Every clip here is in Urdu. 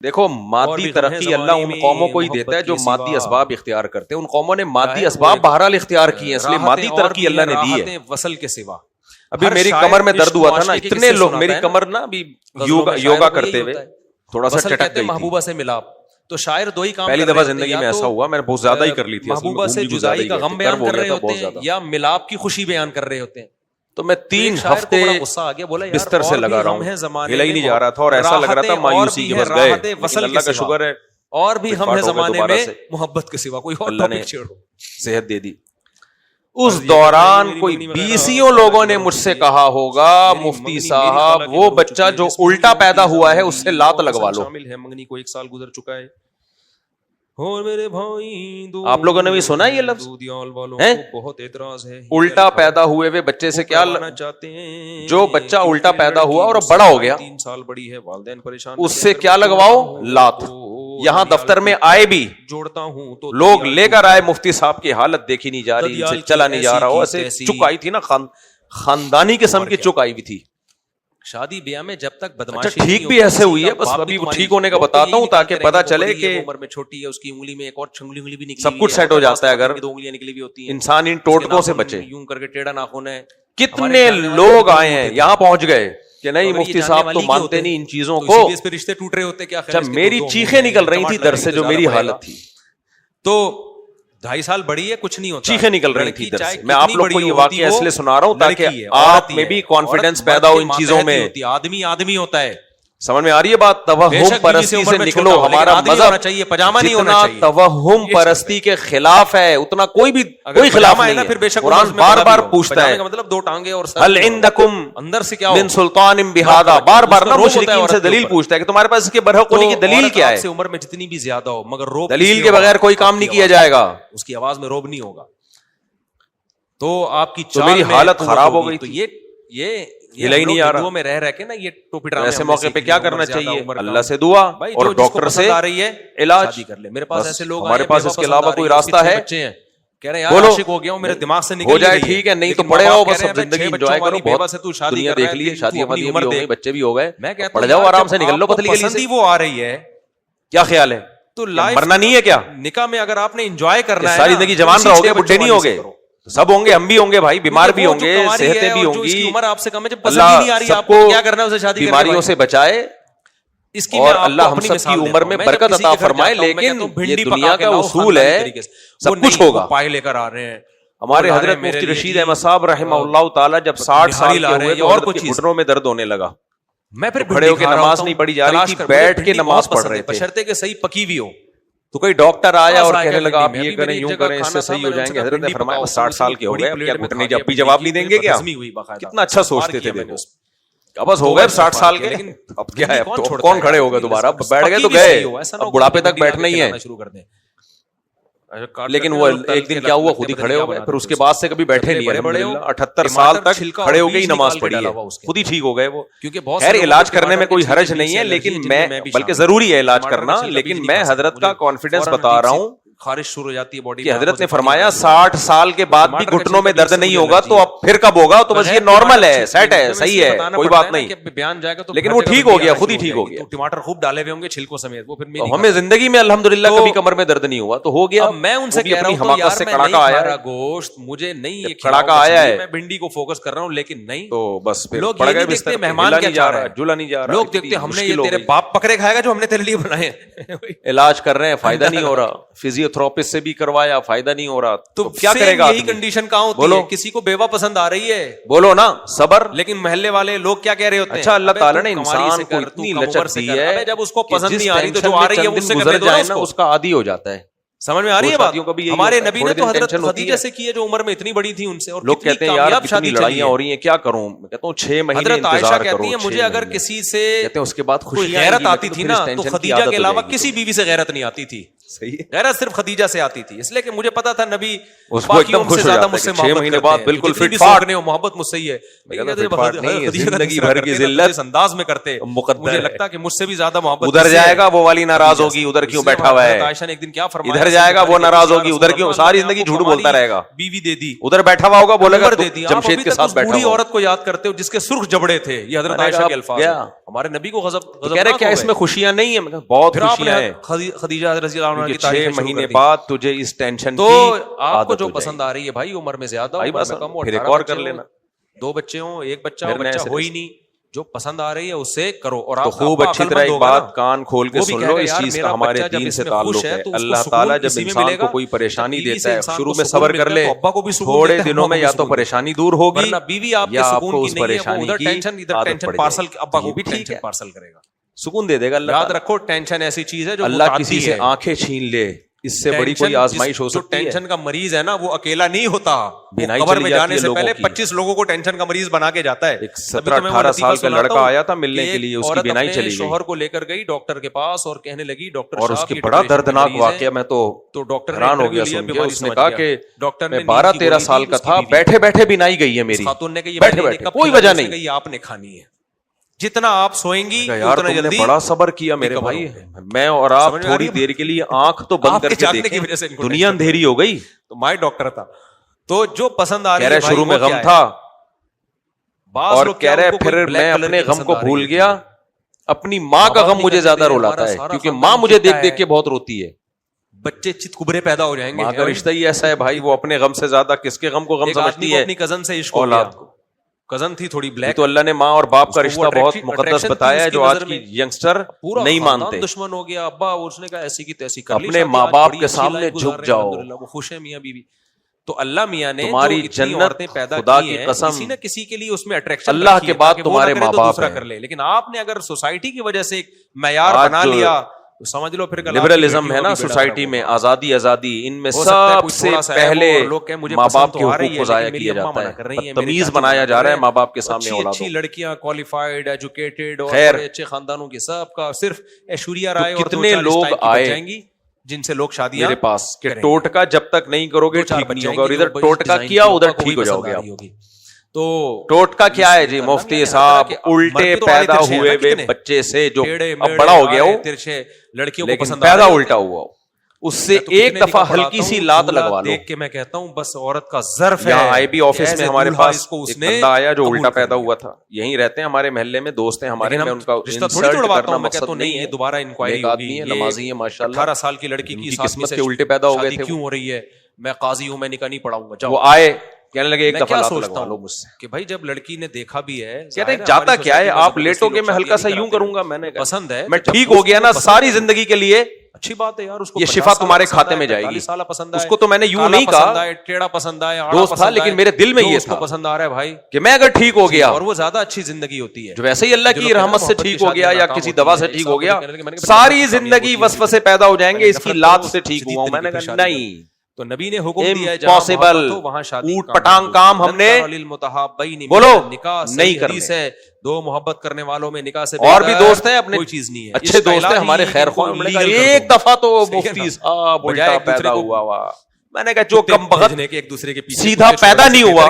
دیکھو مادی ترقی اللہ ان قوموں کو ہی دیتا ہے جو مادی اسباب اختیار کرتے ہیں. ان قوموں نے مادی اسباب بہرحال اختیار کیے ہیں, اس لیے مادی ترقی اللہ نے دی ہے. وصل کے سوا ابھی میری کمر میں درد ہوا تھا نا, اتنے لوگ میری کمر نا ابھی یوگا کرتے ہوئے تھوڑا سا چٹک گئی محبوبہ سے ملا, تو شاعر دو ہی کام پہلی دفعہ زندگی میں ایسا ہوا, میں نے بہت زیادہ ہی کر لی تھی. محبوبہ سے جدائی کا غم بیان کر رہے ہوتے ہیں یا ملاپ کی خوشی بیان کر رہے ہوتے ہیں. تو میں 3 ہفتے بستر سے لگا رہا ہوں, ہلا ہی نہیں جا رہا تھا اور ایسا لگ رہا تھا مایوسی کے بس گئے. اللہ کا شکر ہے اور بھی ہم ہے زمانے میں محبت کے سوا کوئی اور اللہ نے صحت دے دی. اس دوران کوئی 20 لوگوں نے مجھ سے کہا ہوگا مفتی صاحب وہ بچہ جو الٹا پیدا ہوا ہے اس سے لات لگوا لو. شامل ہے منگنی کو 1 سال گزر چکا ہے. اور میرے بھائی آپ لوگوں نے بھی سنا یہ لفظ بہت اعتراض ہے, الٹا پیدا ہوئے ہوئے بچے سے کیا چاہتے ہیں, جو بچہ الٹا پیدا ہوا اور بڑا ہو گیا 3 سال بڑی ہے, والدین پریشان, اس سے کیا لگواؤ لات. یہاں دفتر میں آئے بھی جوڑتا ہوں تو لوگ لے کر آئے, مفتی صاحب کی حالت دیکھی نہیں جا رہی, ان سے چلا نہیں جا رہا, وہ ایسے چک آئی تھی نا, خاندانی قسم کی چک آئی بھی تھی. شادی بیاہ میں جب تک بدماشی ٹھیک بھی ایسے ہوئی ہے, بس ابھی وہ ٹھیک ہونے کا بتاتا ہوں تاکہ پتا چلے کہ عمر میں چھوٹی ہے, اس کی انگلی میں ایک اور انگلی بھی نکلی, سب کچھ سیٹ ہو جاتا ہے اگر 2 انگلیاں نکلی بھی ہوتی ہیں. انسان ان ٹوٹکوں سے بچے. یوں کر کے ٹیڑھا ناخن ہے. کتنے لوگ آئے ہیں یہاں پہنچ گئے کہ نہیں مفتی صاحب تو مانتے نہیں ان چیزوں کو, اس پہ رشتے ٹوٹ رہے ہوتے. کیا جب میری چیخیں نکل رہی تھی در سے, جو میری حالت تھی, تو 2.5 سال بڑی ہے, کچھ نہیں ہوتا, چیخیں نکل رہی تھی در سے. میں آپ لوگ کو یہ واقعہ اس لیے سنا رہا ہوں تاکہ آپ میں بھی کانفیڈنس پیدا ہو ان چیزوں میں. آدمی ہوتا ہے, سمجھ میں آ رہی ہے بات. توہم پرستی سے نکلو, ہمارا مذہب چاہیے پاجامہ نہیں ہونا چاہیے, توہم پرستی کے خلاف ہے اتنا کوئی بھی کوئی خلاف نہیں ہے. قرآن بار بار پوچھتا ہے مطلب 2 ٹانگیں اور هل عندکم اندر سے کیا من سلطان بہذا, بار بار نا مشرکین سے دلیل پوچھتا ہے کہ تمہارے پاس اس کے برحق ہونے کی دلیل کیا ہے. عمر میں جتنی بھی زیادہ ہو مگر روب دلیل کے بغیر کوئی کام نہیں کیا جائے گا, اس کی آواز میں روب نہیں ہوگا. تو آپ کی میری حالت خراب ہو گئی. تو یہ ہلا ہی نہیں آ رہا. میں رہ کے نا یہ ٹوپی ڈرامے, ایسے موقع پہ کیا کرنا چاہیے, اللہ سے دعا اور ڈاکٹر سے علاج کر لے. میرے پاس ایسے لوگ ہمارے پاس اس کے علاوہ کوئی راستہ ہے, کہہ رہے ہیں یار عاشق ہو گیا ہوں, میرے دماغ سے نکل ہو جائے ٹھیک ہے, نہیں تو پڑے رہو بس, اب زندگی انجوائے کرو. بہت دنیا دیکھ لی, شادی بھی ہو گئی, بچے بھی ہو گئے, میں کہتا ہوں پڑ جاؤ آرام سے, نکل لو پتلی گلی سے. وہ آ رہی ہے, کیا خیال ہے, تو مرنا نہیں ہے کیا نکاح میں اگر آپ نے انجوائے کرنا ہے, ساری زندگی جوان رہو گے, بڈھے نہیں ہوگے, سب ہوں گے, ہم بھی ہوں گے بھائی, بیمار بھی ہوں گے, صحتیں بھی ہوں گی. عمر آپ سے کم ہے, جب پسند ہی نہیں آ رہی آپ کو کیا کرنا ہے, اسے شادی بیماریوں سے بچائے, اس کی اور اللہ ہم سب کی عمر میں برکت عطا فرمائے. لیکن یہ دنیا کا اصول ہے, سب کچھ ہوگا. پائے لے کر آ رہے ہیں ہمارے حضرت مفتی رشید احمد صاحب رحمہ اللہ تعالی جب 60 سال کے ہوئے تو اور کچھ گھٹنوں میں درد ہونے لگا. میں پھر کھڑے ہو کے نماز نہیں پڑھی جا رہی تھی, بیٹھ کے نماز پڑھ رہے تھے, بشرطے کہ صحیح پکی ہوئی ہو. تو کوئی ڈاکٹر آیا اور کہنے لگا آپ یہ کریں یوں کریں, اس سے صحیح ہو جائیں گے. حضرت نے فرمایا 60 سال کے ہو گئے, اب کیا گھٹنے جب بھی جواب نہیں دیں گے کیا. کتنا اچھا سوچتے تھے, دیکھو بس ہو گئے 60 سال کے, اب کیا ہے, کون کھڑے ہوگا دوبارہ, اب بیٹھ گئے تو گئے, اب بڑھاپے تک بیٹھنا ہی ہے. لیکن وہ ایک دن کیا ہوا, خود ہی کھڑے ہو گئے, پھر اس کے بعد سے کبھی بیٹھے نہیں. الحمدللہ 78 سال تک کھڑے ہو کے ہی نماز پڑھی ہے, خود ہی ٹھیک ہو گئے وہ. خیر علاج کرنے میں کوئی حرج نہیں ہے, لیکن میں بلکہ ضروری ہے علاج کرنا, لیکن میں حضرت کا کانفیڈنس بتا رہا ہوں خارش شروع ہو جاتی ہے باڈی کہ حضرت نے فرمایا 60 سال کے بعد بھی گھٹنوں میں درد نہیں ہوگا, تو اب پھر کب ہوگا, تو بس یہ نارمل ہے, سیٹ ہے, صحیح ہے, کوئی بات نہیں. بیان جائے گا تو لیکن وہ ٹھیک ہو گیا, خود ہی ٹھیک ہو گیا. ٹماٹر خوب ڈالے ہوئے ہوں گے چھلکوں سمیت, وہ پھر ہمیں زندگی میں الحمدللہ کبھی کمر میں درد نہیں ہوا, تو ہو گیا. میں ان سے کہہ رہا ہوں یار میں نہیں کھا رہا گوشت, مجھے نہیں یہ کڑاکا آیا ہے, میں بھنڈی کو فوکس کر رہا ہوں, لیکن نہیں, تو بس لوگ یہ نہیں دیکھتے مہمان کیا چاہ رہا ہے, جھولا نہیں جا رہا, لوگ دیکھتے ہم نے یہ تیرے باپ بکرے کھائے گا جو ہم نے تیرے لیے بنائے. علاج کر رہے ہیں, فائدہ نہیں ہو رہا, فزیو تھراپسٹ سے بھی کروایا, فائدہ نہیں ہو رہا, تو کیا کرے گا. یہی کنڈیشن کہاں ہوتی ہے, کسی کو بیوہ پسند آ رہی ہے, بولو نا صبر, لیکن محلے والے لوگ کیا کہہ رہے ہوتے ہیں, اچھا اللہ تعالیٰ نے انسان کو اتنی لچک دی ہے, جب اس کو پسند نہیں آ رہی تو جو آ رہی ہے اس سے گزر جائے نا, اس کا عادی ہو جاتا ہے. سمجھ میں آ رہی ہے بات. ہمارے نبی نے تو حضرت خدیجہ سے کی ہے جو عمر میں اتنی بڑی تھی ان سے, اور لوگ کہتے ہیں یار اتنی لڑائیاں ہو رہی ہیں کیا کروں, میں کہتا ہوں 6 مہینے حضرت عائشہ کہتی ہیں مجھے اگر کسی سے کہتے ہیں اس کے بعد کوئی غیرت آتی تھی نا تو خدیجہ کے علاوہ کسی بیوی سے غیرت نہیں آتی تھی. صحیح ہے. غیرت صرف خدیجہ سے آتی تھی، اس لیے کہ مجھے پتا تھا نبی اس کو ایک دم خوش ہو جاتا ہے 6 مہینے بعد بالکل فٹ فاٹ محبت مجھ سے ہی ہے. زندگی بھر کی ذلت اس انداز میں کرتے مجھے لگتا ہے کہ مجھ سے بھی زیادہ محبت. ادھر جائے گا وہ والی ناراض ہوگی، ادھر کیوں بیٹھا ہوا ہے. عائشہ نے ایک دن کیا فرمایا، ادھر جائے گا وہ ناراض ہوگی، ادھر کیوں، ساری زندگی جھوٹ بولتا رہے گا. بیوی دے دی، ادھر بیٹھا ہوا ہوگا بولے گا جمشید کے ساتھ بیٹھا. بوڑھی عورت کو یاد کرتے ہو جس کے سرخ جبڑے تھے، یہ حضرت عائشہ کے الفاظ ہیں. ہمارے نبی کو غضب کہہ رہے کیا اس میں خوشیاں نہیں ہیں؟ بہت خوشیاں ہیں. خدیجہ رضی اللہ عنہا کی 6 مہینے بعد تجھے اس ٹینشن تو آپ کو جو پسند آ رہی ہے بھائی، عمر میں زیادہ پھر ایک اور کر لینا، 2 بچے ہوں، 1 بچہ ہو ہی نہیں، جو پسند آ رہی ہے اس سے کرو. اور آپ خوب اچھی طرح ایک بات کان کھول کے سن لو، اس چیز کا ہمارے دین سے تعلق ہے. اللہ تعالیٰ جب انسان کو کوئی پریشانی دیتا ہے شروع میں صبر کر لے، تھوڑے دنوں میں یا تو پریشانی دور ہوگی بیوی آپ یا آپ کو اس پریشانی کی عادت پڑ جائے گی. ابا کو بھی ٹینشن پارسل کرے گا، سکون دے دے گا اللہ. یاد رکھو ٹینشن ایسی چیز ہے جو اللہ کسی سے آنکھیں چھین لے، اس سے بڑی کوئی آزمائش ہو سکتی ہے. ٹینشن کا مریض ہے نا وہ اکیلا نہیں ہوتا، قبر میں جانے سے پہلے 25 لوگوں کو ٹینشن کا مریض بنا کے جاتا ہے. ایک 17-18 سال کا لڑکا آیا تھا ملنے کے لیے، اس کی بینائی چلی گئی. شوہر کو لے کر گئی ڈاکٹر کے پاس اور کہنے لگی ڈاکٹر اور اس کی بڑا دردناک واقعہ، میں تو ڈاکٹر حیران ہو گیا سن کے. اس نے کہا کہ ڈاکٹر میں 12-13 سال کا تھا، بیٹھے بیٹھے بینائی گئی ہے میری، خاتون نے کہا بیٹھے بیٹھے کوئی وجہ نہیں، آپ نے کھانی ہے، جتنا آپ سوئیں گی یار تم نے بڑا صبر کیا میرے بھائی. میں اور آپ تھوڑی دیر کے لیے آنکھ تو بند کر کے دیکھیں، دنیا اندھیری ہو گئی. تو مائی ڈاکٹر تھا، تو جو پسند آ رہی ہے شروع میں غم تھا اور کہہ رہے پھر میں اپنے غم کو بھول گیا. اپنی ماں کا غم مجھے زیادہ رلاتا ہے کیونکہ ماں مجھے دیکھ دیکھ کے بہت روتی ہے. بچے چت کبرے پیدا ہو جائیں گے. ماں کا رشتہ ہی ایسا ہے بھائی، وہ اپنے غم سے زیادہ کس کے غم کو غم سمجھتی ہے. اپنی کزن سے عشق ہو گیا، کزن تھی تھوڑی بلیک. تو اللہ نے ماں اور باپ کا رشتہ بہت مقدس بتایا ہے جو آج کی ینگسٹر نہیں مانتے. دشمن ہو گیا ابا، اس نے کہا ایسی کی تیسی کر لی، اپنے ماں باپ کے سامنے جھک جاؤ. وہ خوش ہے میاں بیوی. تو اللہ میاں نے تمہاری جنت خدا کی قسم، کسی نہ کسی کے لیے اس میں اٹریکشن اللہ کے بعد تمہارے ماں باپ کر لے. لیکن آپ نے اگر سوسائٹی کی وجہ سے ایک معیار بنا لیا تو سمجھ لو پھر لبرلزم ہے نا سوسائٹی میں، آزادی ان میں سب سے پہلے ماں باپ کے حقوق کو ضائع کیا جاتا ہے، تمیز بنایا جا رہا ہے ماں باپ کے سامنے. اچھی لڑکیاں کوالیفائڈ ایجوکیٹڈ اور اچھے خاندانوں کی، سب کا صرف ایشوریا رائے اور کتنے لوگ آئے گی جن سے لوگ شادیاں میرے پاس کہ ٹوٹکا جب تک نہیں کرو گے ٹھیک نہیں ہوگا، اور ادھر ٹوٹکا کیا ادھر ٹھیک ہو جاؤ گے. تو ٹوٹکا کیا ہے جی مفتی صاحب؟ الٹے پیدا ہوئے بچے سے جو اب بڑا ہو گیا ہو لڑکیوں کو لیکن پیدا الٹا ہوا ہو، اس سے ایک دفعہ ہلکی سی لات لگوا لو. دیکھ کے میں کہتا ہوں بس عورت کا ظرف ہے. یہاں آئی بی آفس میں ہمارے پاس ایک بندہ آیا جو الٹا پیدا ہوا تھا، یہیں رہتے ہیں ہمارے محلے میں، دوست ہیں ہمارے. میں ان کا انسلٹ کرنا مقصد نہیں ہے، دوبارہ انکوائری ایک آدمی ہے نمازی ہے ماشاءاللہ، 18 سال کی لڑکی کی قسمت کے الٹے پیدا ہو گئے تھے. کیوں ہو رہی ہے؟ میں قاضی ہوں، میں نکاح نہیں پڑھاؤں گا. وہ آئے کہنے لگے ایک دفعہ لات لگوا لو مجھ سے. کہ بھائی جب لڑکی نے دیکھا بھی ہے، کہتے ہیں جاتا کیا ہے، آپ لیٹو گے میں ہلکا سا یوں کروں گا. میں نے پسند ہے، میں ٹھیک ہو گیا نا ساری زندگی کے لیے، اچھی بات ہے یار. اس کو یہ شفا تمہارے کھاتے میں جائے گی. اس کو تو میں نے یوں نہیں کہا، ٹیڑھا پسند ہے، دوست تھا، لیکن میرے دل میں یہ تھا پسند آ رہا ہے بھائی کہ میں اگر ٹھیک ہو گیا، اور وہ زیادہ اچھی زندگی ہوتی ہے جو ویسے ہی اللہ کی رحمت سے ٹھیک ہو گیا یا کسی دوا سے ٹھیک ہو گیا، ساری زندگی وسوسے پیدا ہو جائیں گے اس کی لات سے ٹھیک ہوا ہوں. میں نے کہا نہیں، تو نبی نے حکم دیا ہے امپاسبل، وہاں شادی اوٹ پٹانگ کام ہم نے بولو نہیں کرنا. 2 محبت کرنے والوں میں نکاح سے اور بھی دوست ہیں اپنے، کوئی چیز نہیں ہے، اچھے دوست ہیں ہمارے خیر خواہ. ایک دفعہ تو مفتی صاحب الٹا پیدا ہوا. میں نے کہا جو کم بخت ایک دوسرے کے پیچھے سیدھا پیدا نہیں ہوا،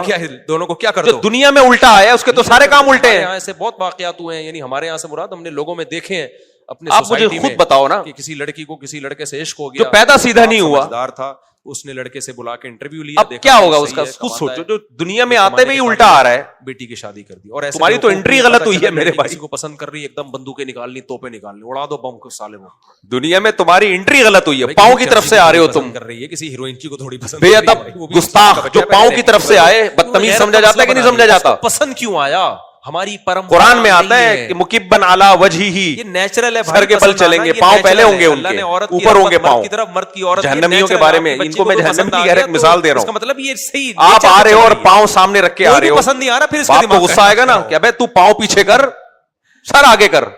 دونوں کو کیا کر دو دنیا میں الٹا آیا اس کے تو سارے کام الٹے ہیں. ایسے بہت واقعات ہوئے ہیں، یعنی ہمارے یہاں سے مراد ہم نے لوگوں میں دیکھے ہیں اپنے. آپ مجھے خود بتاؤ نا کہ کسی لڑکی کو کسی لڑکے سے عشق ہو گیا، جو پیدا سیدھا نہیں ہوا، سمجھدار تھا، اس نے لڑکے سے بلا کے انٹرویو لیا. اب کیا ہوگا اس کا خود سوچو. جو دنیا میں آتے ہوئے الٹا آ رہا ہے، بیٹی کی شادی کر دی. اور تمہاری تو انٹری غلط ہوئی ہے میرے بھائی. کسی کو پسند کر رہی ہے، ایک دم بندوقیں نکالنی، توپیں نکالنی، اڑا دو بم کو سالے. وہ دنیا میں تمہاری انٹری غلط ہوئی ہے، پاؤں کی طرف سے آ رہے ہو تم. کر رہی ہے کسی ہیروئن کو تھوڑی پسند، بے ادب گستاخ جو پاؤں کی طرف سے آئے. بدتمیز سمجھا جاتا ہے کہ نہیں سمجھا جاتا؟ پسند کیوں آیا؟ ہماری قرآن میں آتا ہے کہ مکبن علی وجہہ ہی، یہ نیچرل ہے. سر کے بل چلیں گے، پاؤں پہلے ہوں گے ان کے، اوپر ہوں گے پاؤں. مرد کی عورت جہنمیوں کے بارے میں، ان کو میں جہنم کی غیر مثال دے رہا ہوں. مطلب یہ صحیح، آپ آ رہے ہو اور پاؤں سامنے رکھ کے آ رہے ہو، پسند نہیں آ رہا، پھر باپ کو غصہ آئے گا نا کہ ابے تو پاؤں پیچھے کر، سر آگے کر.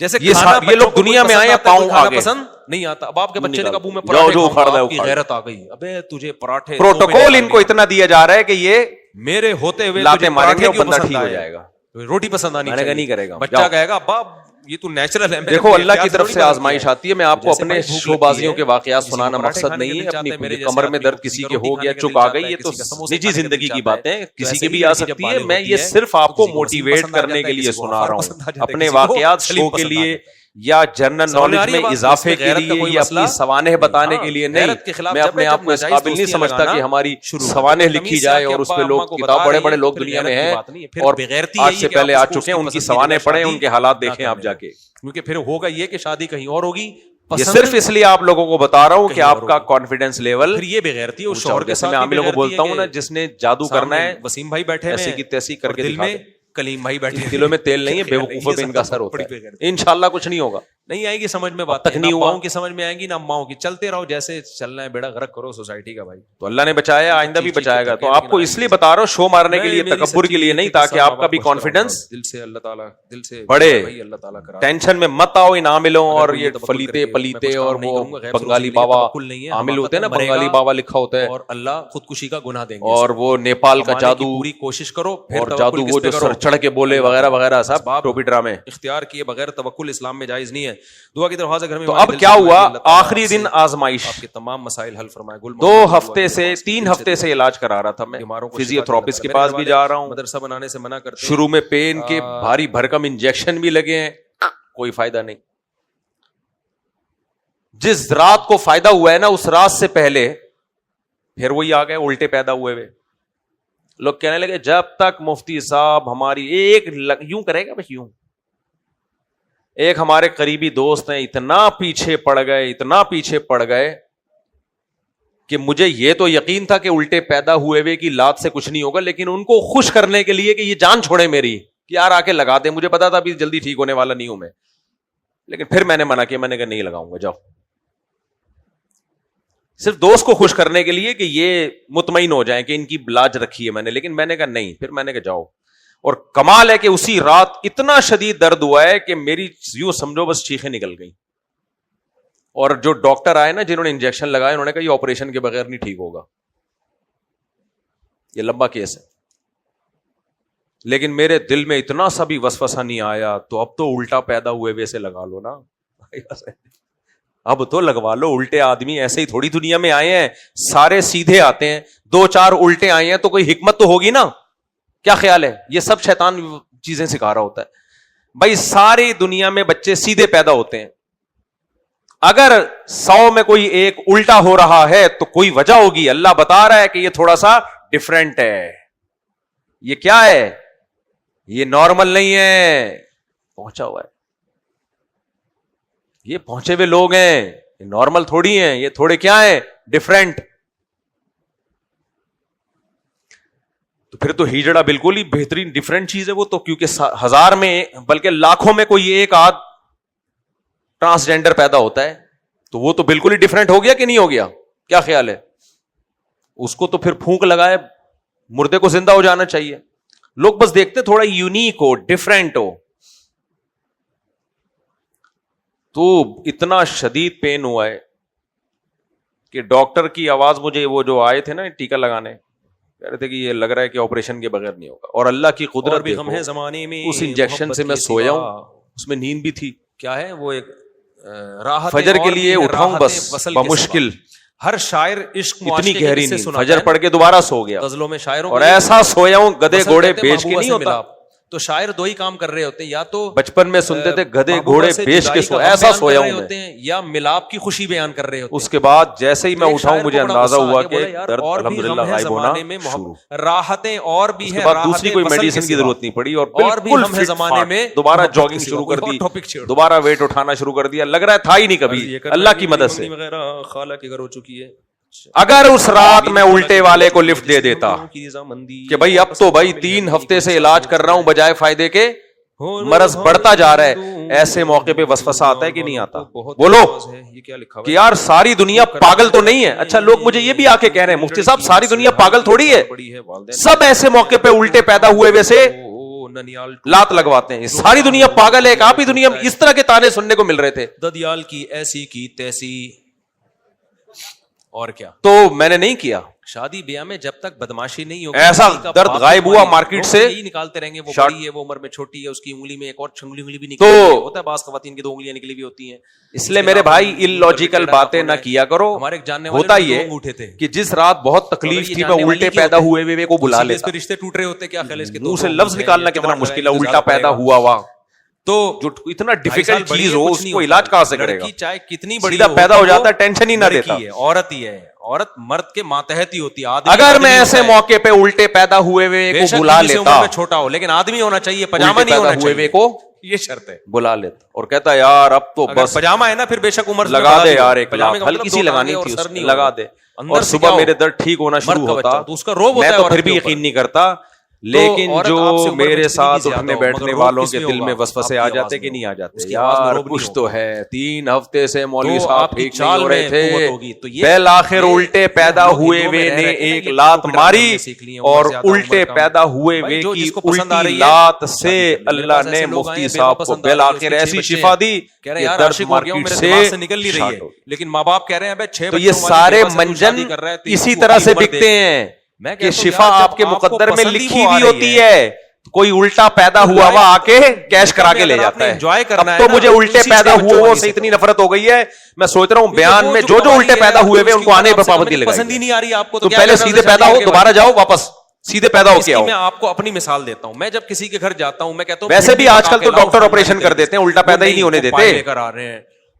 جیسے یہ لوگ دنیا میں آئے پاؤں آگے. پسند نہیں آتا. اب آپ کے بچے نے کابو میں پراٹھے کی غیرت آ گئی، ابے تجھے پراٹھے. پروٹوکول ان کو اتنا دیا جا رہا ہے کہ یہ میرے ہوتے ہوئے لاتے ماریں گے اور بندہ ٹھیک ہو جائے گا. روٹی پسند آنی نہیں کرے گا. بچہ کہے گا ابا یہ تو نیچرل ہے. دیکھو اللہ کی طرف سے آزمائش آتی ہے. میں آپ کو اپنے شو بازیوں کے واقعات سنانا مقصد نہیں ہے. اپنی کمر میں درد کسی کے ہو گیا, چک آ گئی, یہ تو نجی زندگی کی باتیں کسی کے بھی آ سکتی ہے. میں یہ صرف آپ کو موٹیویٹ کرنے کے لیے سنا رہا ہوں, اپنے واقعات شو کے لیے یا جنرل نالج میں اضافے کے لیے یا اپنی سوانح بتانے کے لیے نہیں. میں اپنے آپ کو اس قابل نہیں سمجھتا کہ ہماری سوانح لکھی جائے اور اس پہ لوگ کتاب, بڑے بڑے لوگ دنیا میں ہیں اور آج سے پہلے آ چکے ہیں, ان کی سوانح پڑھیں, ان کے حالات دیکھیں آپ جا کے. کیونکہ پھر ہوگا یہ کہ شادی کہیں اور ہوگی. یہ صرف اس لیے آپ لوگوں کو بتا رہا ہوں کہ آپ کا کانفیڈنس لیول, پھر یہ بغیرتی ہے اس شوہر کے ساتھ. میں عاملوں کو بولتا ہوں نا, جس نے جادو کرنا ہے, وسیم بھائی بیٹھے ایسی کی تیسی کر کے دکھا دے. کلیم بھائی بیٹھے, دلوں میں تیل نہیں ہے, بے وقوفوں پہ ان کا اثر ہوتا ہے. انشاءاللہ کچھ نہیں ہوگا. نہیں آئے گی سمجھ میں بات, نہیں ہوا کی سمجھ میں آئیں گی نہ اماؤں کی. چلتے رہو جیسے چلنا ہے, بیڑا غرق کرو سوسائٹی کا بھائی. تو اللہ نے بچایا, آئندہ بھی بچائے گا. تو آپ کو اس لیے بتا رہا ہوں, شو مارنے کے لیے, تکبر کے لیے نہیں, تاکہ آپ کا بھی کانفیڈنس دل سے اللہ تعالیٰ دل سے بڑھے. اللہ تعالیٰ کرا. ٹینشن میں مت آؤ ان عاملوں اور یہ فلیتے پلیتے اور وہ بنگالی بابا عامل ہوتے ہیں نا, بنگالی بابا لکھا ہوتا ہے, اور اللہ خودکشی کا گناہ دیں گے. اور وہ نیپال کا جادو, پوری کوشش کرو, اور جادو وہ جو سر چڑھ کے بولے وغیرہ وغیرہ سب ٹوپی ڈرامے. اختیار کیے بغیر توکل اسلام میں جائز نہیں ہے. دعا کی دروازہ گھر میں. تو اب کیا ہوا, آخری دن آزمائش, آپ کے تمام مسائل حل فرمائے. 2 ہفتے سے 3 ہفتے سے علاج کرا رہا تھا میں, فزیوتھراپسٹ کے پاس بھی جا رہا ہوں. مدرسہ بنانے سے منع کرتے ہیں. شروع میں پین کے بھاری بھرکم انجیکشن بھی لگے ہیں, کوئی فائدہ نہیں. جس رات کو فائدہ ہوا ہے نا, اس رات سے پہلے پھر وہی آ گئے الٹے پیدا ہوئے ہوئے. لوگ کہنے لگے جب تک مفتی صاحب ہماری یوں کرے گا بس یوں. ایک ہمارے قریبی دوست ہیں, اتنا پیچھے پڑ گئے کہ مجھے یہ تو یقین تھا کہ الٹے پیدا ہوئے کی لات سے کچھ نہیں ہوگا, لیکن ان کو خوش کرنے کے لیے کہ یہ جان چھوڑے میری, کہ یار آ کے لگا دے. مجھے پتا تھا ابھی جلدی ٹھیک ہونے والا نہیں ہوں میں, لیکن پھر میں نے منع کیا. میں نے کہا نہیں لگاؤں گا, جاؤ. صرف دوست کو خوش کرنے کے لیے کہ یہ مطمئن ہو جائیں کہ ان کی لاج رکھی ہے میں نے, لیکن میں نے کہا نہیں. پھر میں نے کہا جاؤ. اور کمال ہے کہ اسی رات اتنا شدید درد ہوا ہے کہ میری یوں سمجھو بس چیخیں نکل گئی. اور جو ڈاکٹر آئے نا, جنہوں نے انجیکشن لگائے, انہوں نے کہا یہ آپریشن کے بغیر نہیں ٹھیک ہوگا, یہ لمبا کیس ہے. لیکن میرے دل میں اتنا سا بھی وسوسہ نہیں آیا. تو اب تو الٹا پیدا ہوئے ویسے لگا لو نا, اب تو لگوا لو. الٹے آدمی ایسے ہی تھوڑی دنیا میں آئے ہیں, سارے سیدھے آتے ہیں. 2-4 الٹے آئے ہیں تو کوئی حکمت تو ہوگی نا. کیا خیال ہے؟ یہ سب شیطان چیزیں سکھا رہا ہوتا ہے. بھائی ساری دنیا میں بچے سیدھے پیدا ہوتے ہیں. اگر 100 میں کوئی ایک الٹا ہو رہا ہے تو کوئی وجہ ہوگی. اللہ بتا رہا ہے کہ یہ تھوڑا سا ڈفرینٹ ہے. یہ کیا ہے؟ یہ نارمل نہیں ہے, پہنچا ہوا ہے. یہ پہنچے ہوئے لوگ ہیں, یہ نارمل تھوڑی ہیں. یہ تھوڑے کیا ہیں؟ ڈفرینٹ. تو پھر تو ہجڑا بالکل ہی بہترین ڈفرینٹ چیز ہے وہ تو, کیونکہ 1000 میں بلکہ لاکھوں میں کوئی ایک آدھ ٹرانسجینڈر پیدا ہوتا ہے, تو وہ تو بالکل ہی ڈفرینٹ ہو گیا کہ نہیں ہو گیا؟ کیا خیال ہے؟ اس کو تو پھر پھونک لگائے مردے کو زندہ ہو جانا چاہیے. لوگ بس دیکھتے تھوڑا یونیک ہو, ڈفرینٹ ہو. تو اتنا شدید پین ہوا ہے کہ ڈاکٹر کی آواز, مجھے وہ جو آئے تھے نا ٹیکا لگانے, کہہ رہے تھے کہ یہ لگ رہا ہے کہ آپریشن کے بغیر نہیں ہوگا. اور اللہ کی قدرت بھی غم ہے زمانے میں, اس انجیکشن سے میں سویا ہوں, اس میں نیند بھی تھی. کیا ہے وہ ایک راحت, فجر کے لیے اٹھاؤں بس بمشکل. ہر شاعر عشق اتنی گہری نیند, فجر پڑھ کے دوبارہ سو گیا. غزلوں میں شاعروں اور ایسا سویا ہوں گدے گھوڑے بیچ کے نہیں ہوتا. تو شاعر 2 ہی کام کر رہے ہوتے ہیں, یا تو بچپن میں سنتے تھے گدے گھوڑے بیچ کے ایسا سویا ہوں میں, یا ملاپ کی خوشی بیان کر رہے ہوتے ہیں. اس کے بعد جیسے ہی میں اٹھاؤں مجھے اندازہ ہوا کہ درد الحمدللہ غائب ہونا شروع. راحتیں اور بھی ہیں, دوسری کوئی میڈیسن کی ضرورت نہیں پڑی, اور بالکل زمانے میں دوبارہ جاگنگ شروع کر دی, دوبارہ ویٹ اٹھانا شروع کر دیا. لگ رہا ہے تھا ہی نہیں کبھی, اللہ کی مدد سے. خالہ کے گھر ہو چکی ہے. اگر اس رات میں الٹے والے کو لفٹ دے دیتا کہ بھائی اب تو بھائی 3 ہفتے سے علاج کر رہا ہوں, بجائے فائدے کے مرض بڑھتا جا رہا ہے, ایسے موقع پہ وسوسہ آتا ہے کہ نہیں آتا؟ بولو کہ یار ساری دنیا پاگل تو نہیں ہے. اچھا لوگ مجھے یہ بھی آ کے کہہ رہے ہیں مفتی صاحب ساری دنیا پاگل تھوڑی ہے, سب ایسے موقع پہ الٹے پیدا ہوئے ویسے لات لگواتے ہیں. ساری دنیا پاگل ہے, آپ ہی دنیا اس طرح کے تانے سننے کو مل رہے تھے. ددیال کی ایسی کی تیسی, اور کیا, تو میں نے نہیں کیا. شادی بیاہ میں جب تک بدماشی نہیں ہوگی, ایسا درد غائب ہوا مارکیٹ سے, یہی نکالتے رہیں گے, وہ بڑی ہے, وہ عمر میں چھوٹی ہے, اس کی انگلی میں ایک اور انگلی بھی نکلی ہوتا ہے, بعض خواتین کی 2 انگلیاں نکلی بھی ہوتی ہیں. اس لیے میرے بھائی ان لاجیکل باتیں نہ کیا کرو. ہمارے ایک جاننے ہوتا والے یہ اٹھے تھے کہ جس رات بہت تکلیف تھی میں الٹے پیدا ہوئے کو بلا لیتا. رشتے ٹوٹ رہے ہوتے, کیا خیال ہے اس کے, منہ سے لفظ نکالنا کتنا مشکل ہے, الٹا پیدا ہوا ہوا تو جو اتنا ڈیفیکلٹ چیز ہو اس کو علاج کہاں سے کرے گا. چاہے کتنی بڑی پیدا ہو جاتا ہے, ٹینشن ہی نہ دیتا. عورت ہی ہے, عورت مرد کے ماتحت ہی ہوتی ہے. اگر میں ایسے موقع پہ الٹے پیدا ہوئے کو بلا لیتا, چھوٹا ہو لیکن آدمی ہونا چاہیے, پجامہ نہیں ہونا چاہیے کو, یہ شرط ہے, بلا لیتا اور کہتا یار اب تو بس پجامہ ہے نا, پھر بے شک عمر لگا دے یار, ایک ہلکی سی لگانی تھی لگا دے, اور صبح میرے درد ٹھیک ہونا شروع ہوتا, تو اس کا روب میں تو پھر بھی یقین نہیں کرتا. لیکن جو میرے ساتھ اٹھنے بیٹھنے والوں کے دل میں وسوسے آ جاتے کہ نہیں آ جاتے, یار کچھ تو ہے, 3 ہفتے سے مولوی صاحب ٹھیک نہیں ہو رہے تھے, بالآخر الٹے پیدا ہوئے نے ایک لات ماری, اور الٹے پیدا ہوئے کی الٹی لات سے اللہ نے مفتی صاحب کو بالآخر ایسی شفا دی کہ درد مارکیٹ سے نکل نہیں رہی ہے. لیکن ماں باپ کہہ رہے ہیں 6 تو یہ سارے منجن اسی طرح سے بکتے ہیں کہ شفا آپ کے مقدر میں لکھی ہوئی ہوتی ہے, کوئی الٹا پیدا ہوا ہوا آ کے کیش کرا کے لے جاتا ہے. اب تو مجھے الٹے پیدا ہوئے سے اتنی نفرت ہو گئی ہے, میں سوچ رہا ہوں بیان میں جو الٹے پیدا ہوئے ان کو آنے پر پابندی لگائی. پسند ہی نہیں آ رہی آپ کو, تو پہلے سیدھے پیدا ہو, دوبارہ جاؤ واپس سیدھے پیدا ہو کے آؤ. میں آپ کو اپنی مثال دیتا ہوں, میں جب کسی کے گھر جاتا ہوں میں کہتا ہوں, ویسے بھی آج کل تو ڈاکٹر آپریشن کر دیتے ہیں, الٹا پیدا ہی نہیں ہونے دیتے, لے کر آ رہے ہیں,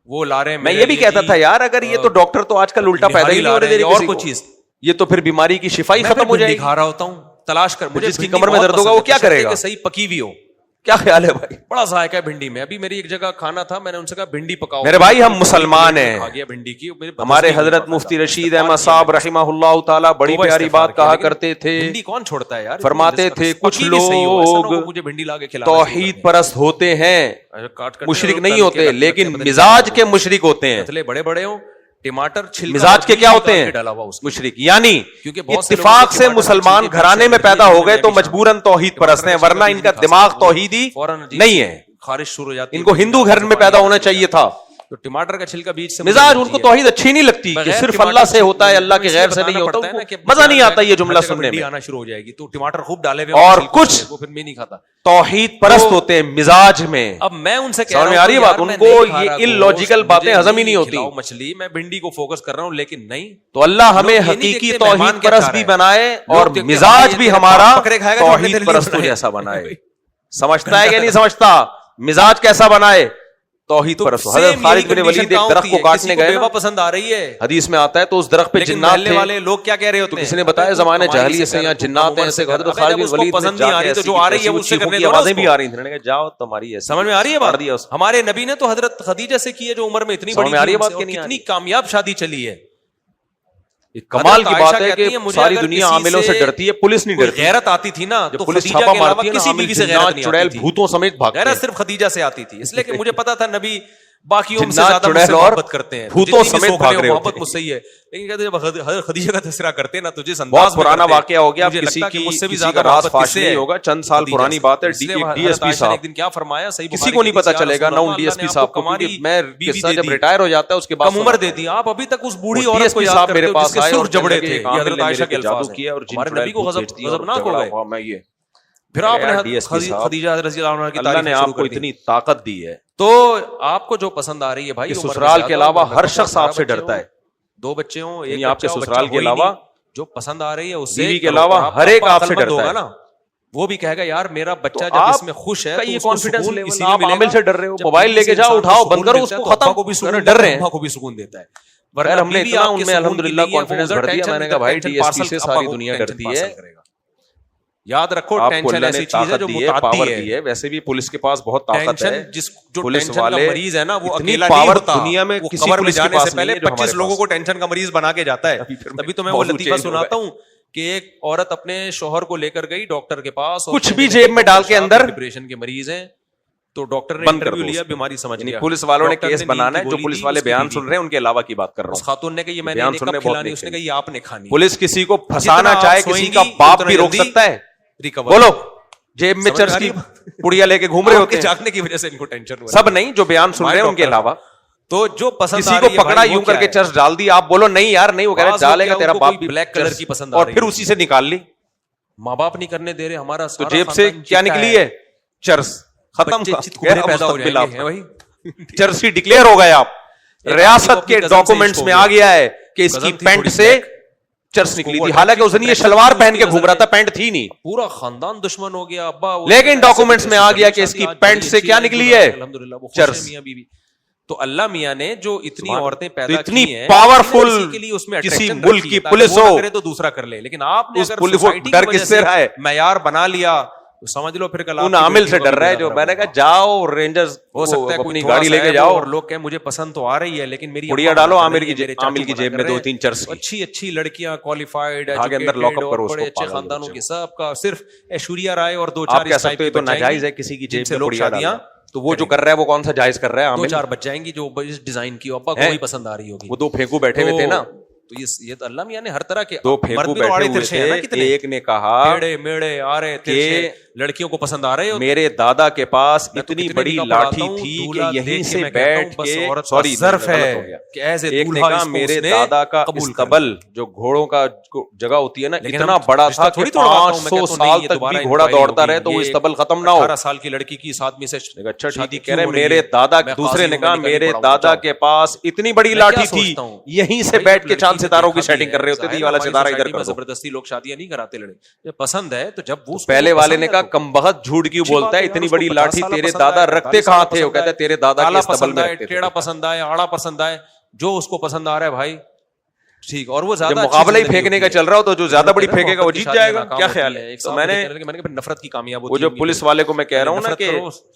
وہ لا رہے ہیں. میں یہ بھی کہتا تھا یار اگر یہ تو ڈاکٹر تو آج کل الٹا پیدا ہی نہیں ہونے دے رہے, اور کوئی چیز, یہ تو پھر بیماری کی شفا ہی ختم ہو جائے گی. دکھا رہا ہوتا ہوں, تلاش کر, مجھے جس کی کمر میں درد ہوگا وہ کیا کرے گا, صحیح پکی ہوئی ہو. کیا خیال ہے بھائی, بڑا ذائقہ ہے بھنڈی میں. ابھی میری ایک جگہ کھانا تھا, میں نے ان سے کہا بھنڈی پکاؤ. میرے بھائی ہم مسلمان ہیں, بھنڈی کی ہمارے حضرت مفتی رشید احمد صاحب رحمہ اللہ تعالی بڑی پیاری بات کہا کرتے تھے, بھنڈی کون چھوڑتا ہے یار, فرماتے تھے کچھ لوگ مجھے بھنڈی لا کے توحید پرست ہوتے ہیں, مشرک نہیں ہوتے, لیکن مزاج کے مشرک ہوتے ہیں. بڑے بڑے ہوں, ٹماٹر مزاج کے کیا ہوتے ہیں مشرک, یعنی اتفاق سے مسلمان گھرانے میں پیدا ہو گئے تو مجبوراً توحید پرست ہیں, ورنہ ان کا دماغ توحیدی نہیں ہے, خارش شروع ہو جاتی, ان کو ہندو گھر میں پیدا ہونا چاہیے تھا. تو ٹماٹر کا چھلکا بیچ سے مزاج ان کو توحید اچھی نہیں لگتی کہ صرف اللہ سے ہوتا ہے, اللہ کے غیر سے نہیں ہوتا, مزہ نہیں آتا یہ جملہ سننے میں. آنا شروع ہو جائے گی تو ٹماٹر خوب ڈالے ہوئے, اور کچھ وہ پھر میں نہیں کھاتا, توحید پرست ہوتے ہیں مزاج میں. اب میں ان سے کہہ رہا ہوں آ رہی ہے بات, ان کو یہ ان لاجیکل باتیں ہضم ہی نہیں ہوتی. مچھلی میں بھنڈی کو فوکس کر رہا ہوں, لیکن نہیں, تو اللہ ہمیں حقیقی توحید پرست بھی بنائے اور مزاج بھی ہمارا توحید پرستوں جیسا بنائے. سمجھتا ہے کہ نہیں سمجھتا, مزاج کیسا بنائے, توحید پرست. حضرت خالد بن ولید ایک درخت کو کاٹنے گئے, پسند آ رہی ہے, حدیث میں آتا ہے, تو اس درخت پہ جنات تھے والے لوگ کیا کہہ رہے ہوتے ہیں, کسی نے بتایا زمانے جاہلیت سے یہاں جنات ہیں ایسے. حضرت خالد بن ولید پسند نہیں آ رہی, تو جو آ رہی ہے اس سے کرنے دو, آوازیں بھی آ رہی تھیں, نے کہا جاؤ تمہاری ہے. سمجھ میں آ رہی ہے بات, ہمارے نبی نے تو حضرت خدیجہ سے کی ہے جو عمر میں اتنی بڑی, کتنی کامیاب شادی چلی ہے. کمال کی بات ہے کہ ساری دنیا عاملوں سے ڈرتی ہے, پلس نہیں ڈرتی. غیرت آتی تھی نا تو پولیس چھاپا مارتی ہے, کسی بیوی سے غیرت نہیں آتی تھی, بھوتوں سمیت بھاگتے ہیں. غیرت صرف خدیجہ سے آتی تھی, اس لیے کہ مجھے پتا تھا نبی باقیوں سے زیادہ مجھ سے محبت کرتے ہیں, بھوتوں سمیت بھاگ رہے محبت مجھ سے ہی ہے. لیکن کہتے ہیں جب حضرت خدیجہ کا تذکرہ کرتے ہیں نا تو جس بہت پرانا واقعہ ہو گیا, کسی کی مجھ سے بھی زیادہ راز فاش نہیں ہوگا, چند سال پرانی بات ہے. ڈی ایس پی صاحب ایک دن کیا فرمایا, صحیح کسی کو نہیں پتا چلے گا, نہ ان ڈی ایس پی صاحب کو, میں قصہ جب ریٹائر ہو جاتا ہے اس کے بعد کم عمر دے دی, آپ ابھی تک اس بوڑھی عورت کو یاد کرتے ہو جس کے سرخ جبڑے تھے, حضرت عائشہ کے الفاظ ہیں, ہمارے نبی کو غضبناک ہو گئے. میں یہ پھر آپ نے خدیجہ رضی اللہ عنہا کی اللہ نے آپ کو اتنی طاقت دی ہے, تو آپ کو جو پسند آ رہی ہے بھائی, سسرال کے علاوہ ہر شخص آپ سے ڈرتا ہے. 2 بچے ہوں, ایک آپ کے سسرال کے علاوہ جو پسند آ رہی ہے اس سے, بیوی کے علاوہ ہر ایک آپ سے ڈرتا ہے نا, وہ بھی کہے گا یار میرا بچہ جب اس میں خوش ہے, یہ کانفیڈنس لیول, آپ عامل سے ڈر رہے ہو, موبائل لے کے جاؤ, اٹھاؤ, بند کرو اس کو, ختم کو بھی سکون, ڈر رہے ہیں کو بھی سکون دیتا ہے. ہم نے اتنا ان میں الحمدللہ کانفیڈنس بھر دیا, میں نے کہا بھائی ڈی ایس پی سے ساری دنیا ڈرتی ہے. یاد رکھو ٹینشن ایسی چیز ہے جو متعدی ہے, ویسے بھی پولیس کے پاس بہت طاقت ہے. جو ٹینشن کا مریض ہے نا وہ اکیلا نہیں ہوتا, دنیا میں کسی پولیس جانے سے پہلے 25 لوگوں کو ٹینشن کا مریض بنا کے جاتا ہے. تبھی تو میں وہ لطیفہ سناتا ہوں کہ ایک عورت اپنے شوہر کو لے کر گئی ڈاکٹر کے پاس, کچھ بھی جیب میں ڈال کے اندر, ڈپریشن کے مریض ہیں, تو ڈاکٹر نے انٹرویو لیا, بیماری سمجھ لیا. پولیس والوں نے کیس بنانا ہے, جو پولیس والے بیان سن رہے ہیں ان کے علاوہ کی بات کر رہا ہوں. اس خاتون نے کہا یہ میں نے کب کھلانی, اس نے کہا یہ آپ نے کھانی. پولیس کسی کو پھنسانا چاہے, کسی کا باپ بھی روک سکتا ہے. بولو, جیب میں چرچ کی پڑیا لے کے گھوم رہے ہوتے ہیں, جاگنے کی وجہ سے ان کو ٹینشن ہوا. سب نہیں, جو بیان سن رہے ہیں ان کے علاوہ. تو جو پسند کسی کو پکڑا یوں کر کے چرس ڈال دی, آپ بولو نہیں یار نہیں, وہ کہہ رہے ڈالے گا تیرا باپ بھی بلیک کلر کی پسند اور پھر اسی سے نکال لی. ماں باپ نہیں کرنے دے رہے, ہمارا تو جیب سے کیا نکلی ہے, چرس, ختم, پیدا ہو جائیں گے وہی چرس ہی ڈکلیئر ہو گئے. آپ ریاست کے ڈاکومنٹس میں آ گیا ہے کہ اس کی پینٹ سے چرس نکلی تھی, حالانکہ اس نے یہ شلوار پہن کے گھوم رہا تھا, پینٹ تھی نہیں, پورا خاندان دشمن ہو گیا ابا, لیکن ڈاکومنٹس میں آ گیا کہ اس کی پینٹ سے کیا نکلی ہے, چرس. تو اللہ میاں نے جو اتنی عورتیں پیدا اتنی کی ہیں پاورفل کسی ملک کی پولیس ہو تو دوسرا کر لے, لیکن آپ نے ڈر کس سے رہا ہے, معیار بنا لیا تو سمجھ لو پھر کل ان عامل سے ڈر رہا ہے جو میں نے کہا جاؤ رینجرز ہو سکتا ہے اپنی گاڑی لے کے جاؤ, اور لوگ کہیں مجھے پسند تو آ رہی ہے لیکن میری پڑیا ڈالو عامل کی جیب میں 2-3 چرس, اچھی لڑکیاں کوالیفائڈ آگے اندر لاک اپ کرو, بڑے اچھے خاندانوں کی, سب کا صرف ایشوریا رائے اور 2-4 کہہ سکتے ہو تو ناجائز ہے کسی کی جیب سے لوگ شادیاں, تو وہ جو کر رہا ہے وہ کون سا جائز کر رہا ہے, 2-4 بچ جائیں گی جو اس ڈیزائن کی ابا کو پسند آ رہی ہوگی, وہ 2 پھینکو بیٹھے ہوئے تھے نا, تو یہ تو اللہ میاں نے ہر طرح کے 2 پھینکو بیٹھے ہوئے تھے, ایک نے کہا میڑے آ رہے تھے لڑکیوں کو پسند آ رہے, میرے دادا کے پاس اتنی بڑی لاٹھی تھی کہ یہیں سے بیٹھ کے, سوری ظرف ہے, ایک نے کہا میرے دادا کا استبل جو گھوڑوں کا جگہ ہوتی ہے نا اتنا بڑا تھا کہ 500 سال تک بھی گھوڑا دوڑتا رہے تو وہ استبل ختم نہ ہو. 18 سال کی لڑکی کی اس آدمی سے اچھا ٹھیک کہہ رہے میرے دادا, دوسرے نے کہا میرے دادا کے پاس اتنی بڑی لاٹھی تھی یہیں سے بیٹھ کے چاند ستاروں کی سیٹنگ کر رہے ہوتے تھے, والا ستارہ ادھر کر دو. زبردستی لوگ شادیاں نہیں کراتے لڑے, پسند ہے تو جب وہ پہلے والے نے کہا کم بخت جھوٹ کیوں بولتا ہے, اتنی بڑی لاٹھی تیرے دادا رکھتے کہاں تھے, وہ کہتا ہے تیرے دادا کے استبل میں رکھتے تھے. ٹیڑھا پسند آئے, آڑا پسند آئے, جو اس کو پسند آ رہا ہے بھائی ٹھیک, اور وہ جب مقابلہ ہی پھینکنے کا چل رہا ہو تو جو زیادہ بڑی پھینکے گا وہ جیت جائے گا. کیا خیال ہے؟ تو میں نے نفرت کی کامیاب وہ جو پولیس والے کو میں کہہ رہا ہوں نا کہ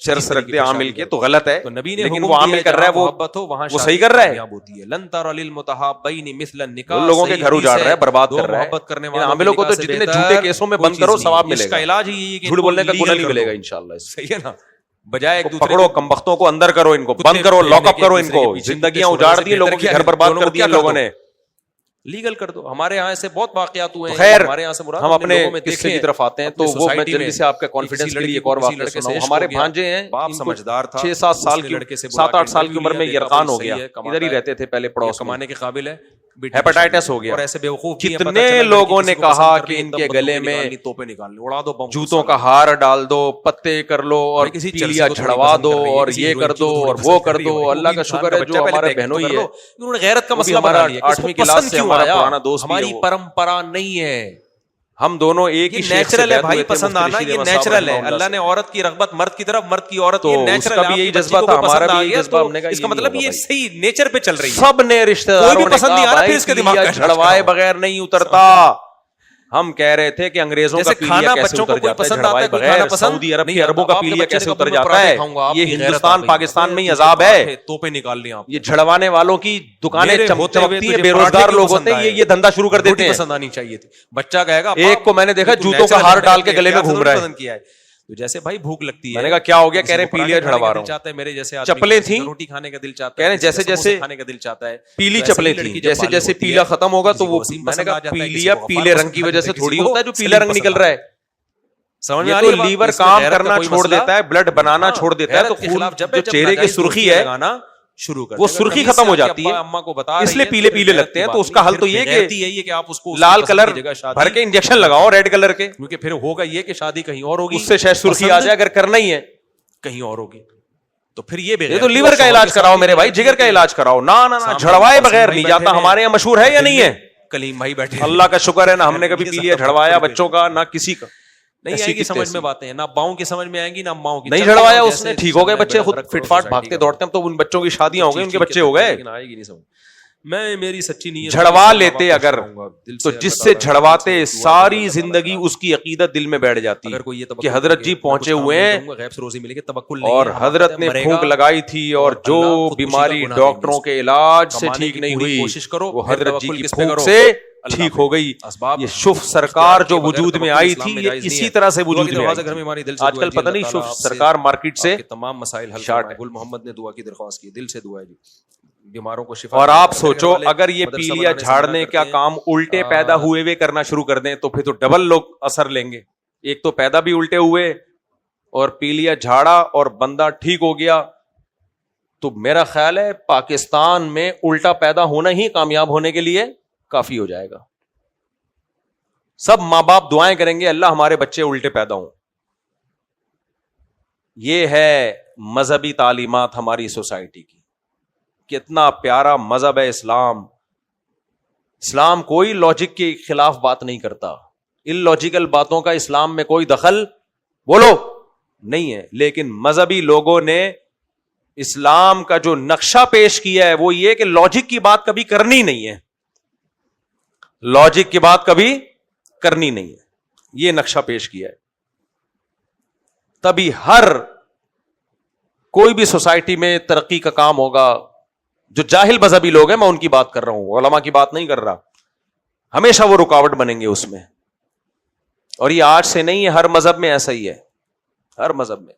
چرس رکھ دے عامل کے تو غلط ہے, لیکن وہ عامل کر رہا ہے وہ صحیح کر رہا ہے, لن تر للمتحابین مثل النکاح, ان لوگوں کے گھر اجاڑ رہا ہے, برباد کر رہا ہے. ان عاملوں کو تو جتنے جھوٹے کیسوں میں بند کرو ثواب ملے گا, علاج ہی جھوٹ بولنے کا گناہ نہیں ملے گا انشاءاللہ. صحیح ہے نا, بجائے پکڑو کمبختوں کو اندر کرو, ان کو بند کرو, لاک اپ کرو, ان کو زندگیاں اجاڑ دی لوگوں کے, گھر برباد کر دیا لوگوں نے, لیگل کر دو. ہمارے یہاں سے بہت واقعات ہوئے ہیں, خیر ہمارے یہاں سے ہم اپنے قصے کی طرف آتے ہیں. تو وہ میں جلدی سے آپ کے کانفیڈنس کے لیے ایک اور واقعہ سناؤں. ہمارے بھانجے ہیں, باپ سمجھدار تھا, 6-7 سال کی 7-8 سال کی عمر میں یرقان ہو گیا, ادھر ہی رہتے تھے پہلے پڑوس, کمانے کے قابل ہے, ہیپاٹائٹس ہو گیا. اور ایسے بیوقوف کتنے لوگوں نے کہا کہ ان کے گلے میں توپیں نکال لو, اڑا دو, جوتوں کا ہار ڈال دو, پتے کر لو اور پیلیا جھڑوا دو اور یہ کر دو اور وہ کر دو. اللہ کا شکر ہے جو ہمارے بہنوں ہی ہے, انہوں نے غیرت کا مسئلہ بنا لیا, 8ویں کلاس سے ہمارا پرانا دوست, ہماری پرمپرا نہیں ہے, ہم دونوں ایک ہی نیچرل ہے بھائی, پسند آنا یہ نیچرل ہے. اللہ نے عورت کی رغبت مرد کی طرف, مرد کی عورت, یہ نیچرل ہے. یہی جذبہ تھا, ہمارا بھی یہی جذبہ, ہم نے کہا اس کا مطلب یہ صحیح نیچر پہ چل رہی ہے. سب نے رشتہ داروں نے کہا بھائی جھڑوائے بغیر نہیں اترتا. ہم کہہ رہے تھے کہ انگریزوں کا پیلیا کیسے اتر جاتا ہے جھڑوائے بغیر, سعودی عرب کے عربوں کا پیلیا کیسے اتر جاتا ہے, یہ ہندوستان پاکستان میں ہی عذاب ہے. توپیں نکال لی آپ, یہ جھڑوانے والوں کی دکانیں چمکتی ہیں, بے روزگار لوگ ہوتے ہیں, یہ دھندا شروع کر دیتے ہیں. پسند آنی چاہیے تھی, بچہ کہے گا. ایک کو میں نے دیکھا جوتوں کا ہار ڈال کے گلے میں گھوم رہا ہے, تو جیسے بھائی بھوک لگتی ہے, میں نے کہا کیا ہو گیا, کہہ رہے پیلیا جھڑوا رہا ہوں. میرے جیسے چپلیں تھیں, روٹی کھانے کا دل چاہتا ہے, کہہ رہے جیسے جیسے کھانے کا دل چاہتا ہے, پیلی چپلیں تھیں, جیسے جیسے پیلا ختم ہوگا تو وہ, میں نے کہا پیلیا پیلے رنگ کی وجہ سے تھوڑی ہوتا ہے جو پیلا رنگ نکل رہا ہے, سمجھ میں تو لیور کام کرنا چھوڑ دیتا ہے, بلڈ بنانا چھوڑ دیتا ہے, تو خون جو چہرے کی سرخی ہے شروع کر وہ سرخی ختم ہو جاتی ہے, اس لیے پیلے پیلے لگتے ہیں. تو اس کا حل تو یہ کہ آپ اس کو لال کلر بھر کے انجیکشن لگاؤ ریڈ کلر کے, کیونکہ پھر ہوگا یہ کہ شادی کہیں اور ہوگی, اس سے شاید سرخی آ جائے, اگر کرنا ہی ہے کہیں اور ہوگی تو پھر یہ تو لیور کا علاج کراؤ میرے بھائی, جگر کا علاج کراؤ. نہ جھڑوائے بغیر نہیں جاتا, ہمارے یہاں مشہور ہے یا نہیں ہے؟ کلیم بھائی بیٹھے, اللہ کا شکر ہے, نہ ہم نے کبھی پیلیا جھڑوایا بچوں کا, نہ کسی کا. نہیں آئیں گی سمجھ میں باتیں, نہ باؤں کی سمجھ میں آئیں گی نہ ماؤں کی. نہیں جھڑوایا اس نے, ٹھیک ہو گئے بچے, خود فٹ فاٹ بھاگتے دوڑتے ہیں, تو ان بچوں کی شادیاں ہو گئی, ان کے بچے ہو گئے. آئے گی نہیں سمجھ, میں میری سچی نیت جھڑوا لیتے اگر تو جس سے جھڑواتے ساری زندگی اس کی عقیدت دل میں بیٹھ جاتی ہے کہ حضرت جی پہنچے ہوئے ہیں, غیب سے روزی ملے گی, توکل اور حضرت نے پھونک لگائی تھی, اور جو بیماری ڈاکٹروں کے علاج سے ٹھیک نہیں ہوئی کوشش کرو, وہ حضرت جی کی پھونک سے ٹھیک ہو گئی. یہ شف سرکار جو وجود میں آئی تھی, یہ اسی طرح سے وجود میں آئی. آج کل پتہ نہیں شف سرکار مارکیٹ سے تمام مسائل حل کرتا ہے. گل محمد نے دعا کی درخواست کی, دل سے دعا ہے جی, بیماروں کو شفا. اور آپ سوچو اگر یہ پیلیا جھاڑنے کا کام الٹے پیدا ہوئے ہوئے کرنا شروع کر دیں تو پھر تو ڈبل لوگ اثر لیں گے. ایک تو پیدا بھی الٹے ہوئے اور پیلیا جھاڑا اور بندہ ٹھیک ہو گیا, تو میرا خیال ہے پاکستان میں الٹا پیدا ہونا ہی کامیاب ہونے کے لیے کافی ہو جائے گا. سب ماں باپ دعائیں کریں گے اللہ ہمارے بچے الٹے پیدا ہوں. یہ ہے مذہبی تعلیمات ہماری سوسائٹی کی. کتنا پیارا مذہب ہے اسلام. اسلام کوئی لاجک کے خلاف بات نہیں کرتا. ان لاجیکل باتوں کا اسلام میں کوئی دخل بولو نہیں ہے. لیکن مذہبی لوگوں نے اسلام کا جو نقشہ پیش کیا ہے وہ یہ کہ لاجک کی بات کبھی کرنی نہیں ہے. لاجک کی بات کبھی کرنی نہیں ہے. یہ نقشہ پیش کیا ہے. تبھی ہر کوئی بھی سوسائٹی میں ترقی کا کام ہوگا. جو جاہل مذہبی لوگ ہیں میں ان کی بات کر رہا ہوں, علماء کی بات نہیں کر رہا. ہمیشہ وہ رکاوٹ بنیں گے اس میں. اور یہ آج سے نہیں ہے, ہر مذہب میں ایسا ہی ہے. ہر مذہب میں